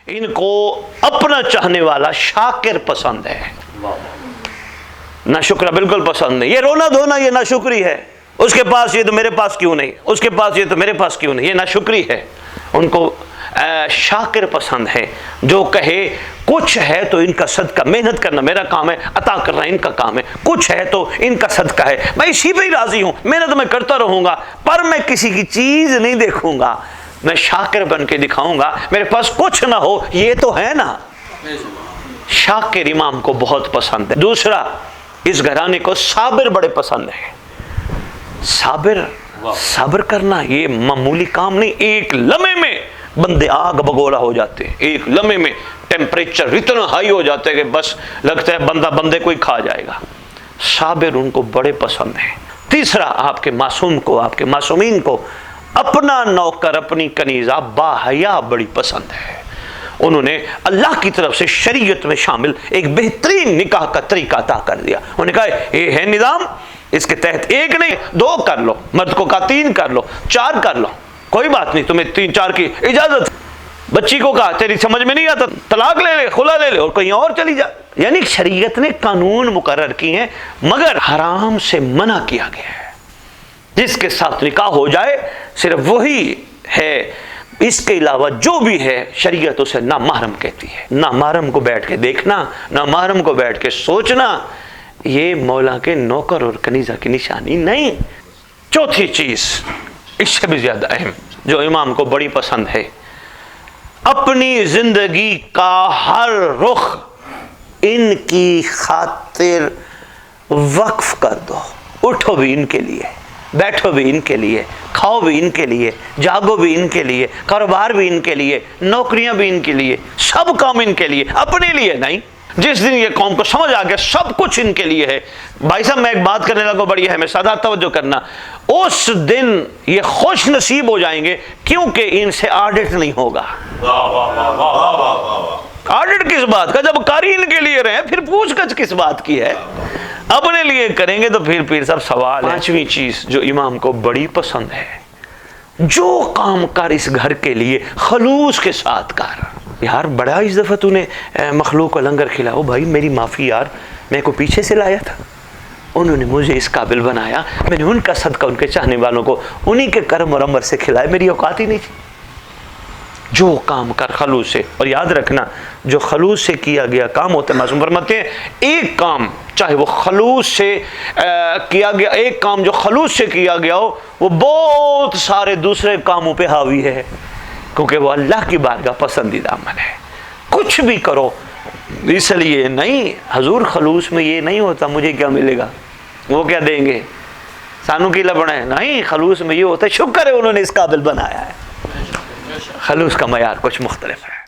ان کو اپنا چاہنے والا شاکر پسند ہے، ناشکرا بالکل پسند نہیں۔ یہ رونا دھونا یہ ناشکری ہے، اس کے پاس یہ تو میرے پاس کیوں نہیں، اس کے پاس یہ تو میرے پاس کیوں نہیں، یہ ناشکری ہے۔ ان کو شاکر پسند ہے، جو کہے کچھ ہے تو ان کا صدقہ، محنت کرنا میرا کام ہے، عطا کرنا ان کا کام ہے، کچھ ہے تو ان کا صدقہ ہے، میں اسی پہ ہی راضی ہوں، محنت میں کرتا رہوں گا، پر میں کسی کی چیز نہیں دیکھوں گا، میں شاکر بن کے دکھاؤں گا، میرے پاس کچھ نہ ہو یہ تو ہے نا۔ شاکر امام کو بہت پسند ہے۔ دوسرا، اس گھرانے کو صابر بڑے پسند ہے۔ صبر کرنا یہ معمولی کام نہیں، ایک لمحے میں بندے آگ بگولا ہو جاتے ہیں، ایک لمحے میں ٹیمپریچر اتنا ہائی ہو جاتا ہے کہ بس لگتا ہے بندہ بندے کو ہی کھا جائے گا۔ صابر ان کو بڑے پسند ہیں۔ تیسرا، آپ کے معصوم کو، آپ کے معصومین کو اپنا نوکر، اپنی کنیزہ باحیا بڑی پسند ہے۔ انہوں نے اللہ کی طرف سے شریعت میں شامل ایک بہترین نکاح کا طریقہ عطا کر دیا۔ انہوں نے کہا یہ ہے نظام، اس کے تحت ایک نہیں 2 کر لو، مرد کو کہا 3 کر لو، 4 کر لو، کوئی بات نہیں، تمہیں 3-4 کی اجازت۔ بچی کو کہا تیری سمجھ میں نہیں آتا طلاق لے لے، خلا لے لے اور کہیں اور چلی جا۔ یعنی شریعت نے قانون مقرر کی ہیں، مگر حرام سے منع کیا گیا ہے۔ جس کے ساتھ نکاح ہو جائے صرف وہی ہے، اس کے علاوہ جو بھی ہے شریعت اسے نامحرم کہتی ہے۔ نامحرم کو بیٹھ کے دیکھنا، نامحرم کو بیٹھ کے سوچنا، یہ مولا کے نوکر اور کنیزہ کی نشانی نہیں۔ چوتھی چیز، اس سے بھی زیادہ اہم، جو امام کو بڑی پسند ہے، اپنی زندگی کا ہر رخ ان کی خاطر وقف کر دو۔ اٹھو بھی ان کے لیے، بیٹھو بھی ان کے لیے، کھاؤ بھی ان کے لیے، جاگو بھی ان کے لیے، کاروبار بھی ان کے لیے، نوکریاں بھی ان کے لیے، سب کام ان کے لیے، اپنے لیے نہیں۔ جس دن یہ قوم کو سمجھ آ گیا سب کچھ ان کے لیے ہے، بھائی صاحب میں ایک بات کرنے لگا بڑی ہے، میں سادہ توجہ کرنا، اس دن یہ خوش نصیب ہو جائیں گے کیونکہ ان سے آڈٹ نہیں ہوگا۔ آڈٹ کس بات کا؟ جب کاری ان کے لیے رہے پھر پوچھ گچھ کس بات کی ہے؟ اپنے لیے کریں گے تو پھر سب سوال ہے۔ پانچویں چیز جو امام کو بڑی پسند ہے، جو کام کر اس گھر کے لیے خلوص کے ساتھ کر۔ یار بڑا اس دفعہ تو نے مخلوق کو لنگر کھلاؤ، بھائی میری معافی یار، میں کو پیچھے سے لایا تھا، انہوں نے مجھے اس قابل بنایا، میں نے ان کا صدقہ ان کے چاہنے والوں کو انہی کے کرم اور امر سے کھلایا، میری اوقات ہی نہیں تھی۔ جو کام کر خلوص سے، اور یاد رکھنا جو خلوص سے کیا گیا کام ہوتا ہے، معصوم فرماتے ہیں ایک کام چاہے وہ خلوص سے کیا گیا، ایک کام جو خلوص سے کیا گیا ہو وہ بہت سارے دوسرے کاموں پہ حاوی ہے، کیونکہ وہ اللہ کی بارگاہ پسندیدہ عمل ہے۔ کچھ بھی کرو اس لیے نہیں، حضور خلوص میں یہ نہیں ہوتا مجھے کیا ملے گا، وہ کیا دیں گے، سانو کی لبنا ہے، نہیں، خلوص میں یہ ہوتا ہے شکر ہے انہوں نے اس قابل بنایا ہے۔ خلوص کا معیار کچھ مختلف ہے۔